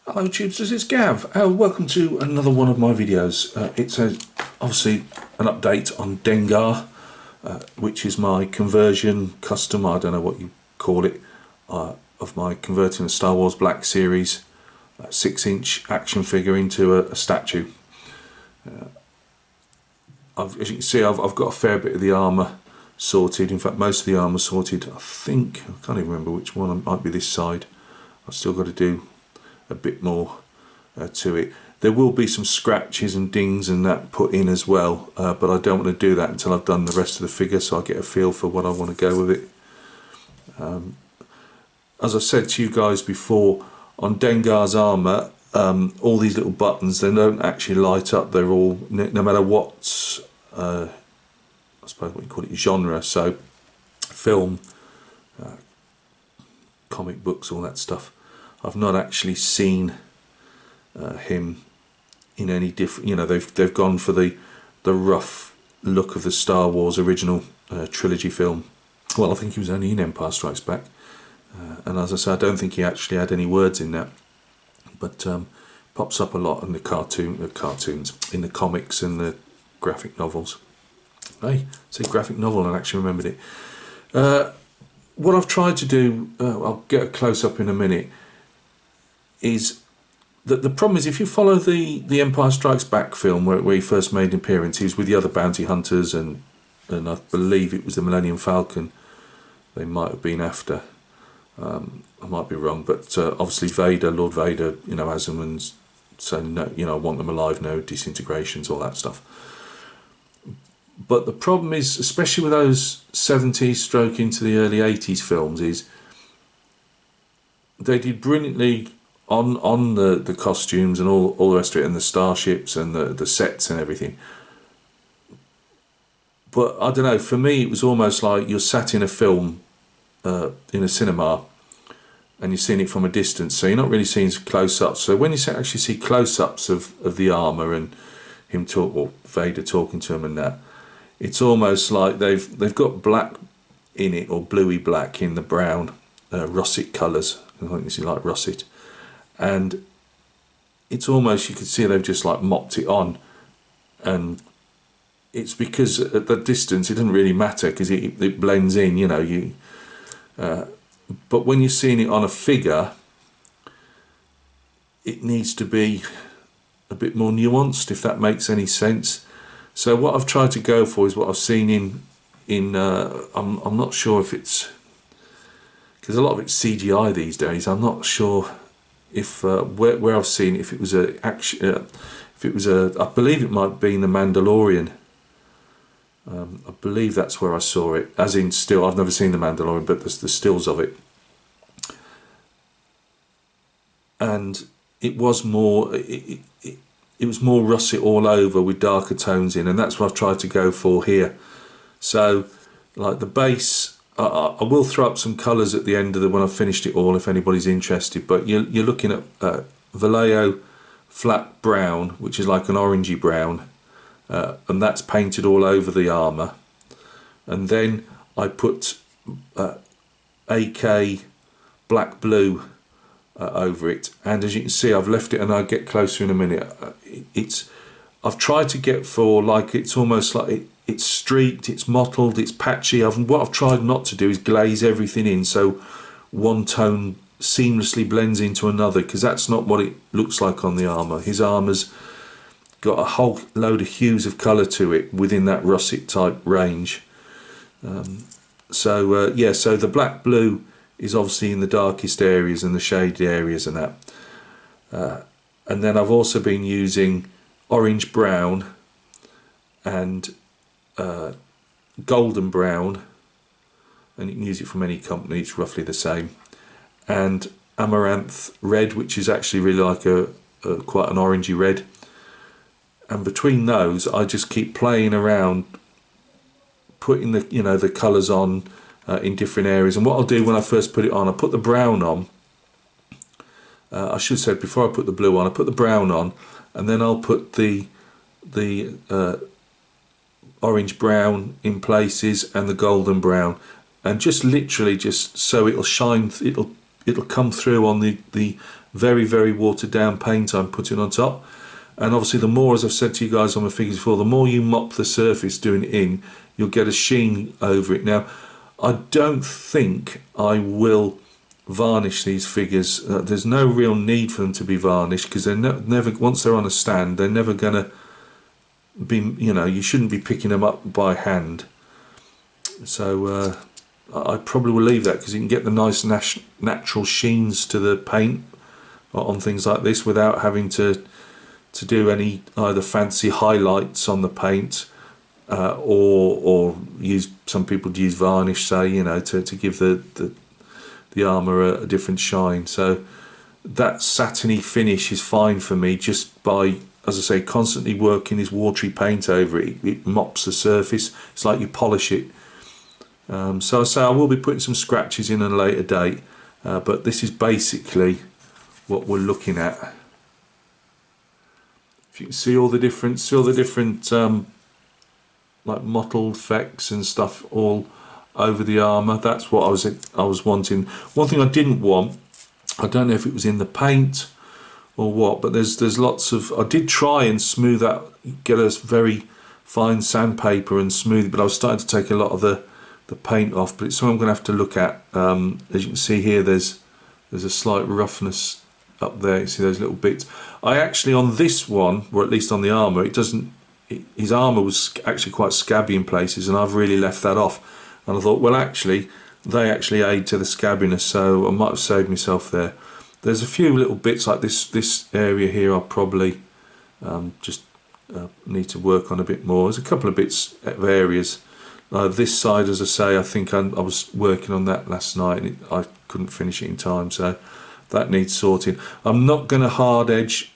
Hello tubes, this is Gav. Welcome to another one of my videos. It's obviously an update on Dengar, which is my conversion custom, I don't know what you call it, of my converting a Star Wars Black Series 6-inch action figure into a statue. As you can see, I've got a fair bit of the armour sorted. In fact, most of the armour sorted. I can't even remember which one. It might be this side. I've still got to do a bit more to it. There will be some scratches and dings and that put in as well, but I don't want to do that until I've done the rest of the figure, so I get a feel for what I want to go with it. As I said to you guys before, on Dengar's armour, all these little buttons, they don't actually light up. They're all, no matter what, I suppose what you call it, genre, so film, comic books, all that stuff. I've not actually seen him in any different, you know, they've gone for the rough look of the Star Wars original trilogy film. Well, I think he was only in Empire Strikes Back, and as I say, I don't think he actually had any words in that, but pops up a lot in the cartoons, in the comics and the graphic novels. Hey, it's a graphic novel, and I actually remembered it. What I've tried to do, I'll get a close-up in a minute, is that the problem is, if you follow the Empire Strikes Back film where he first made an appearance, he was with the other bounty hunters, and I believe it was the Millennium Falcon they might have been after. I might be wrong, but obviously Lord Vader, you know, has them and saying, no, you know, I want them alive, no disintegrations, all that stuff. But the problem is, especially with those 70s stroke into the early 80s films, is they did brilliantly on the costumes and all the rest of it, and the starships and the sets and everything. But I don't know, for me it was almost like you're sat in a film in a cinema and you're seeing it from a distance, so you're not really seeing close-ups. So when you actually see close-ups of the armour and him talk, or Vader talking to him and that, it's almost like they've got black in it, or bluey black in the brown russet colours. I think this is like russet, and it's almost, you could see they've just like mopped it on, and it's because at the distance it doesn't really matter because it blends in, you know. But when you're seeing it on a figure, it needs to be a bit more nuanced, if that makes any sense. So what I've tried to go for is what I've seen in I'm not sure if it's, because a lot of it's CGI these days. I'm not sure if where I've seen it, if it was I believe it might be in The Mandalorian. I believe that's where I saw it, as in still. I've never seen The Mandalorian, but there's the stills of it, and it was more it was more russet all over with darker tones in, and that's what I've tried to go for here. So like the base, I will throw up some colours at the end of when I've finished it all if anybody's interested, but you're looking at Vallejo flat brown, which is like an orangey brown, and that's painted all over the armour. And then I put AK black blue over it, and as you can see, I've left it, and I'll get closer in a minute. I've tried to get for, like, it's almost like it's streaked, it's mottled, it's patchy. What I've tried not to do is glaze everything in so one tone seamlessly blends into another, because that's not what it looks like on the armour. His armour's got a whole load of hues of colour to it within that russet type range. So the black blue is obviously in the darkest areas and the shaded areas and that. And then I've also been using orange brown and golden brown, and you can use it from any company, it's roughly the same, and amaranth red, which is actually really like a quite an orangey red. And between those I just keep playing around, putting the colours on in different areas. And what I'll do when I first put it on, I put the brown on, I should say before I put the blue on, I put the brown on, and then I'll put the orange brown in places and the golden brown, and just literally just so it'll shine, it'll come through on the very, very watered down paint I'm putting on top. And obviously the more, as I've said to you guys on my figures before, the more you mop the surface doing it in, you'll get a sheen over it. Now, I don't think I will varnish these figures. There's no real need for them to be varnished, because they're never, once they're on a stand, they're never going to be, you shouldn't be picking them up by hand. So I probably will leave that, because you can get the nice natural sheens to the paint on things like this without having to do any either fancy highlights on the paint or use, some people use varnish, say, to give the armour a different shine. So that satiny finish is fine for me, just by, as I say, constantly working this watery paint over it. It mops the surface. It's like you polish it. So I say I will be putting some scratches in at a later date, but this is basically what we're looking at. If you can see all the different like mottled effects and stuff all over the armour, that's what I was wanting. One thing I didn't want, I don't know if it was in the paint or what, but there's lots of, I did try and smooth out, get a very fine sandpaper and smooth it, but I was starting to take a lot of the paint off. But it's something I'm going to have to look at. As you can see here, there's a slight roughness up there. You see those little bits. I actually, on this one, or at least on the armour, his armour was actually quite scabby in places, and I've really left that off. And I thought, well, actually, they actually aid to the scabbiness, so I might have saved myself there. There's a few little bits like this area here I'll probably just need to work on a bit more. There's a couple of bits of areas. This side, as I say, I think I was working on that last night, and I couldn't finish it in time, so that needs sorting. I'm not going to hard edge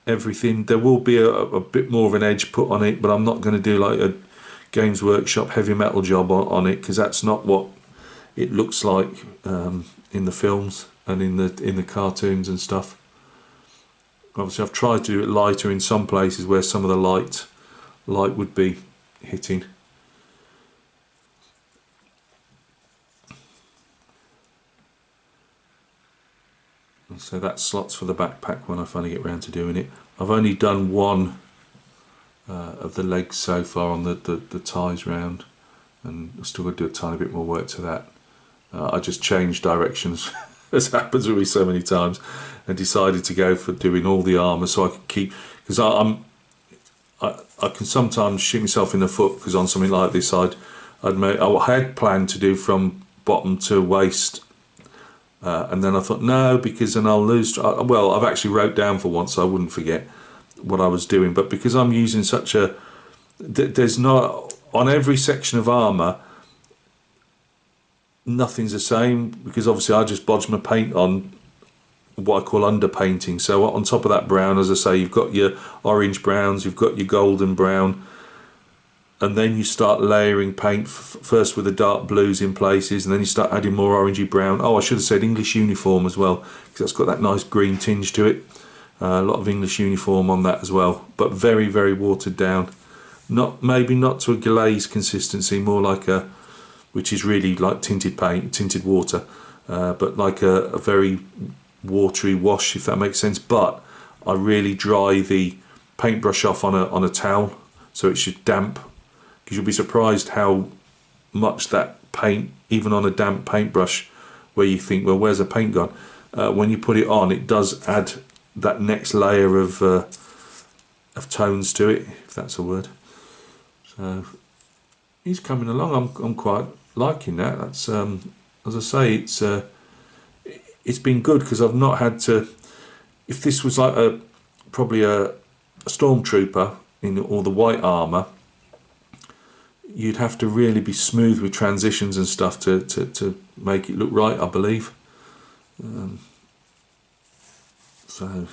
everything. There will be a bit more of an edge put on it, but I'm not going to do like a Games Workshop heavy metal job on it, because that's not what it looks like in the films and in the cartoons and stuff. Obviously I've tried to do it lighter in some places where some of the light would be hitting. So that slots for the backpack when I finally get round to doing it. I've only done one of the legs so far on the ties round, and I've still got to do a tiny bit more work to that. I just changed directions, as happens with me so many times, and decided to go for doing all the armour so I could keep, because I can sometimes shoot myself in the foot, because on something like this I had planned to do from bottom to waist. And then I thought, no, because then I'll lose. Well, I've actually wrote down for once so I wouldn't forget what I was doing. But because I'm using such a, there's not, on every section of armour, nothing's the same, because obviously I just bodged my paint on what I call underpainting. So on top of that brown, as I say, you've got your orange browns, you've got your golden brown, and then you start layering paint first with the dark blues in places, and then you start adding more orangey brown. Oh, I should have said English uniform as well, because that's got that nice green tinge to it. A lot of English uniform on that as well, but very, very watered down. Maybe not to a glaze consistency, more like a, which is really like tinted paint, tinted water, but like a very watery wash, if that makes sense. But I really dry the paintbrush off on a towel, so it should damp. Because you'll be surprised how much that paint, even on a damp paintbrush, where you think, well, where's the paint gone? When you put it on, it does add that next layer of tones to it, if that's a word. So he's coming along. I'm quite liking that. That's as I say, it's been good, because I've not had to. If this was like probably a stormtrooper in all the white armour, you'd have to really be smooth with transitions and stuff to make it look right, I believe. So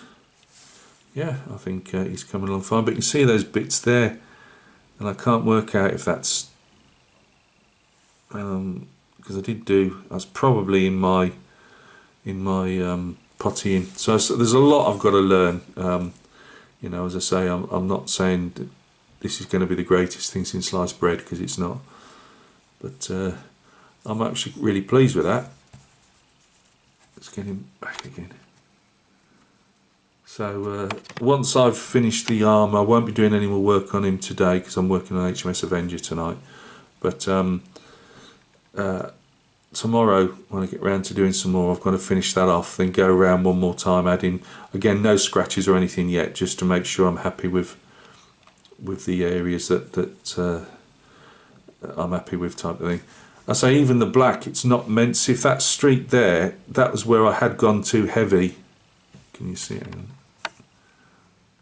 yeah, I think he's coming along fine. But you can see those bits there, and I can't work out if that's because that's probably in my puttying. So there's a lot I've got to learn. As I say, I'm not saying that this is going to be the greatest thing since sliced bread, because it's not. But I'm actually really pleased with that. Let's get him back again. So once I've finished the armour, I won't be doing any more work on him today because I'm working on HMS Avenger tonight. But tomorrow, when I get round to doing some more, I've got to finish that off, then go around one more time, adding, again, no scratches or anything yet, just to make sure I'm happy with the areas that I'm happy with, type of thing. I say even the black, it's not meant, see if that streak there, that was where I had gone too heavy. Can you see it?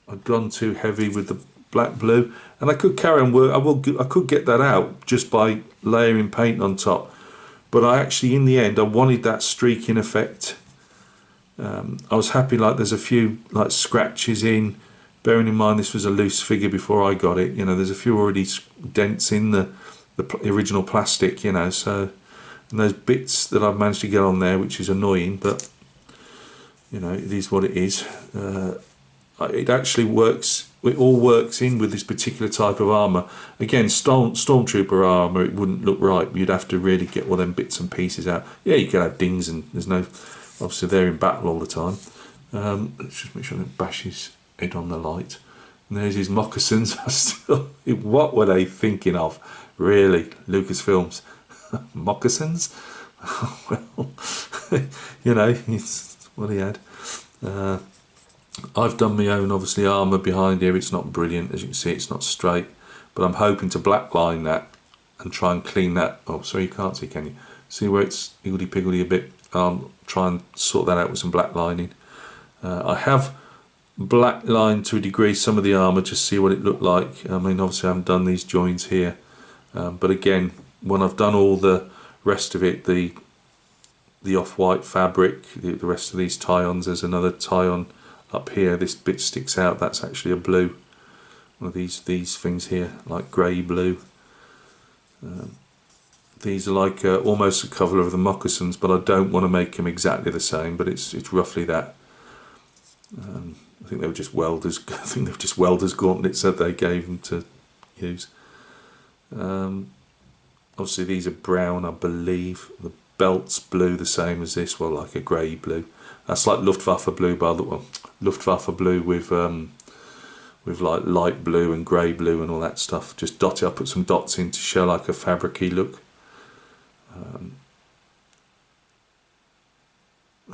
I'd gone too heavy with the black blue, and I could carry on work. I could get that out just by layering paint on top, but I actually, in the end, I wanted that streaking effect. I was happy, like there's a few like scratches in, bearing in mind this was a loose figure before I got it, you know, there's a few already dents in the original plastic, you know, so, and those bits that I've managed to get on there, which is annoying, but you know, it is what it is. It actually works, it all works in with this particular type of armour. Again, Stormtrooper armour, it wouldn't look right, you'd have to really get all them bits and pieces out. Yeah, you could have dings, and there's no, obviously they're in battle all the time. Let's just make sure I don't bash his head on the light. And there's his moccasins. What were they thinking of? Really, Lucasfilms? Moccasins? Well, you know, it's what he had. I've done my own, obviously, armour behind here. It's not brilliant, as you can see, it's not straight, but I'm hoping to blackline that and try and clean that. Oh, sorry, you can't see, can you? See where it's higgledy-piggledy a bit? I'll try and sort that out with some black lining. I have black lined to a degree some of the armour, just see what it looked like. I mean, obviously I haven't done these joins here, but again, when I've done all the rest of it, the off-white fabric, the rest of these tie-ons, there's another tie-on up here, this bit sticks out, that's actually a blue. One of these things here, like grey blue. These are like almost the colour of the moccasins, but I don't want to make them exactly the same, but it's roughly that. I think they were just welders. I think they were just welders' gauntlets that they gave them to use. Obviously, these are brown, I believe. The belt's blue, the same as this. Well, like a grey blue. That's like Luftwaffe blue, by the way. Luftwaffe blue with like light blue and grey blue and all that stuff. Just dot it. I put some dots in to show like a fabric-y look.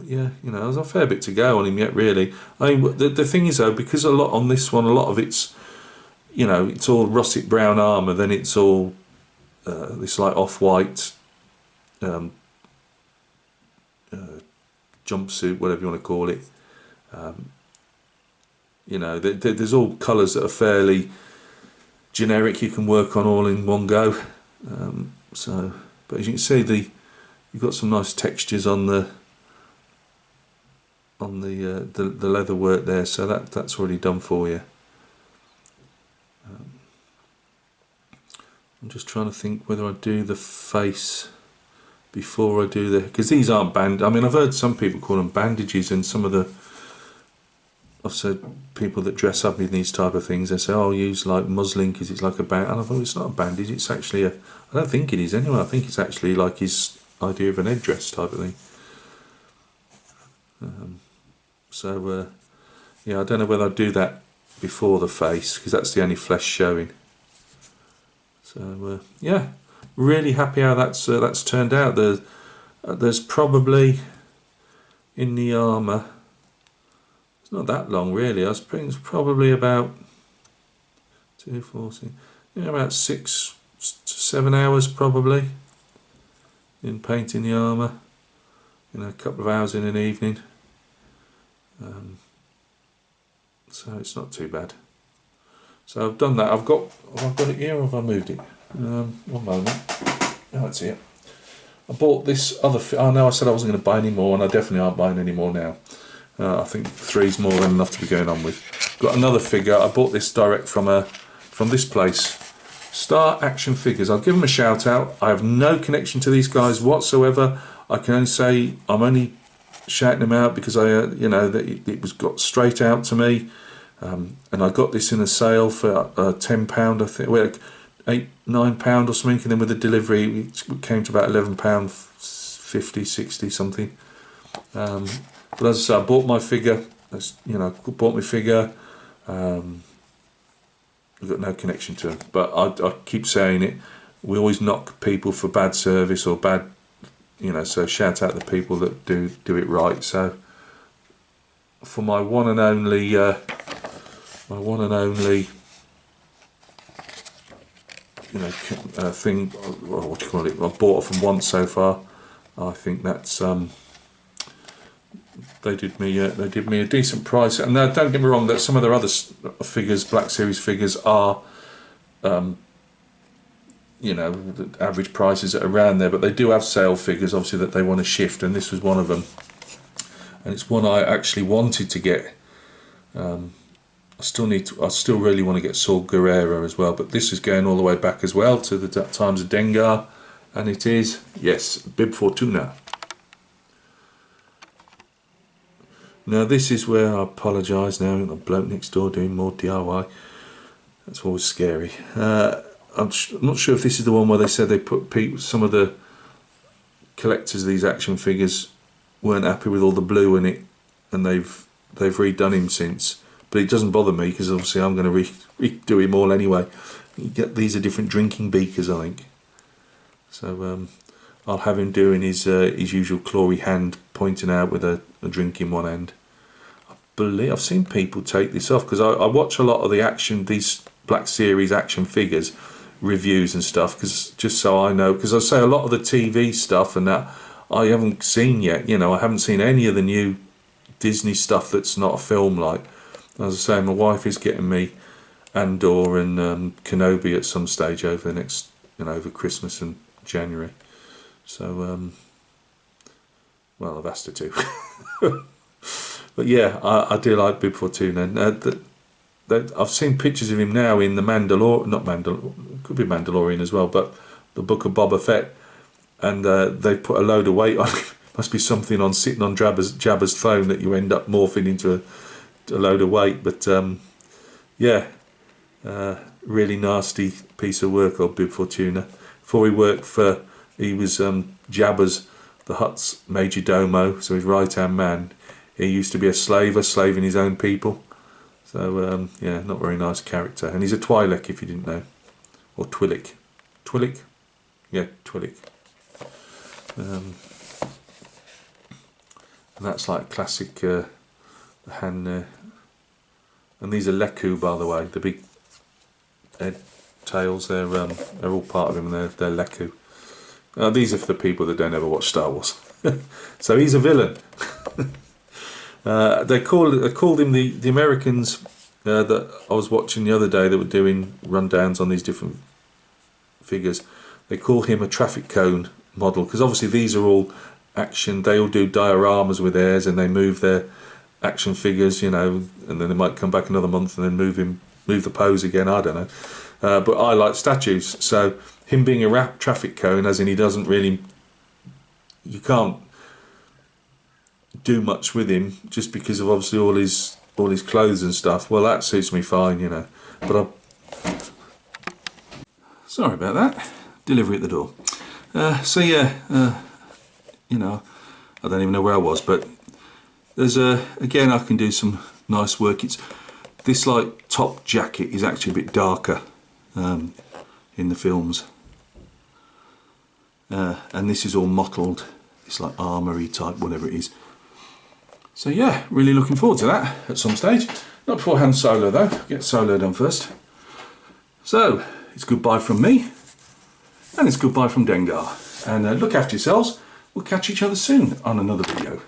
Yeah, you know, there's a fair bit to go on him yet, really. I mean, the thing is, though, because a lot on this one, a lot of it's, you know, it's all russet brown armour, then it's all this like off-white jumpsuit, whatever you want to call it. You know, there's all colours that are fairly generic. You can work on all in one go. So, but as you can see, you've got some nice textures on the leather work there, so that's already done for you. I'm just trying to think whether I do the face before I do because these aren't I mean, I've heard some people call them bandages, and some of I've said people that dress up in these type of things, they say, oh, I'll use like muslin because it's like a band, and I thought, it's not a bandage, it's actually I don't think it is anyway, I think it's actually like his idea of an headdress type of thing. So yeah, I don't know whether I'd do that before the face, because that's the only flesh showing. So yeah, really happy how that's turned out. There's probably in the armour, it's not that long really. I think it's probably about 240, yeah, about 6 to 7 hours probably in painting the armour. You know, a couple of hours in an evening. So it's not too bad. So I've done that. Have I got it here or have I moved it? One moment. Oh, it's here. I bought this other. I know I said I wasn't going to buy any more, and I definitely aren't buying any more now. I think 3's more than enough to be going on with. Got another figure. I bought this direct from this place, Star Action Figures. I'll give them a shout out. I have no connection to these guys whatsoever. I can only say I'm only shouting them out because you know, that it was got straight out to me, and I got this in a sale for £10, I think, well, £8-9 or something, and then with the delivery it came to about £11.50, 60 something. But as I say, I bought my figure That's, you know, bought my figure. We've got no connection to him, but I keep saying it. We always knock people for bad service or bad, you know. So shout out the people that do it right. So for my one and only, you know, thing. What do you call it? I've bought off them once so far. I think that's they did me a decent price. And now, don't get me wrong, that some of their other figures, Black Series figures, are you know, the average prices are around there, but they do have sale figures, obviously, that they want to shift, and this was one of them. And it's one I actually wanted to get. I still really want to get Saul Guerrero as well, but this is going all the way back as well to the times of Dengar, and it is, yes, Bib Fortuna. Now this is where I apologise now, a bloke next door doing more DIY. That's always scary. I'm not sure if this is the one where they said they put some of the collectors of these action figures weren't happy with all the blue in it, and they've redone him since. But it doesn't bother me, because obviously I'm going to redo him all anyway. These are different drinking beakers, I think. So I'll have him doing his usual clawy hand, pointing out with a drink in one hand. I believe I've seen people take this off, because I watch a lot of these Black Series action figures reviews and stuff, because just so I know, because I say a lot of the TV stuff and that I haven't seen yet. You know, I haven't seen any of the new Disney stuff that's not a film. Like, as I say, my wife is getting me Andor and Kenobi at some stage over the next, you know, over Christmas and January. So well, I've asked her to. But yeah, I do like Bib Fortuna. I've seen pictures of him now in the could be Mandalorian as well, but the Book of Boba Fett, and they put a load of weight on him. Must be something on sitting on Jabba's throne that you end up morphing into a load of weight. But yeah, really nasty piece of work, old Bib Fortuna. Before he was Jabba's, the Hutt's major domo, so his right hand man. He used to be a slaving his own people. So yeah, not very nice character. And he's a Twi'lek, if you didn't know, or Twi'lek. Yeah, Twi'lek. And that's like classic hand there. And these are Leku, by the way, the big head tails. They're all part of him, and they're Leku. These are for the people that don't ever watch Star Wars. So he's a villain. They called him the Americans that I was watching the other day that were doing rundowns on these different figures. They call him a traffic cone model, because obviously these are all action. They all do dioramas with theirs, and they move their action figures, you know, and then they might come back another month and then move the pose again. I don't know, but I like statues. So him being a traffic cone, as in he doesn't really, you can't do much with him just because of obviously all his clothes and stuff. Well, that suits me fine, you know. But sorry about that. Delivery at the door. So yeah, you know, I don't even know where I was, but there's again, I can do some nice work. It's this like top jacket is actually a bit darker in the films, and this is all mottled. It's like armoury type, whatever it is. So yeah, really looking forward to that at some stage. Not before Han Solo though, get Solo done first. So, it's goodbye from me, and it's goodbye from Dengar. And look after yourselves, we'll catch each other soon on another video.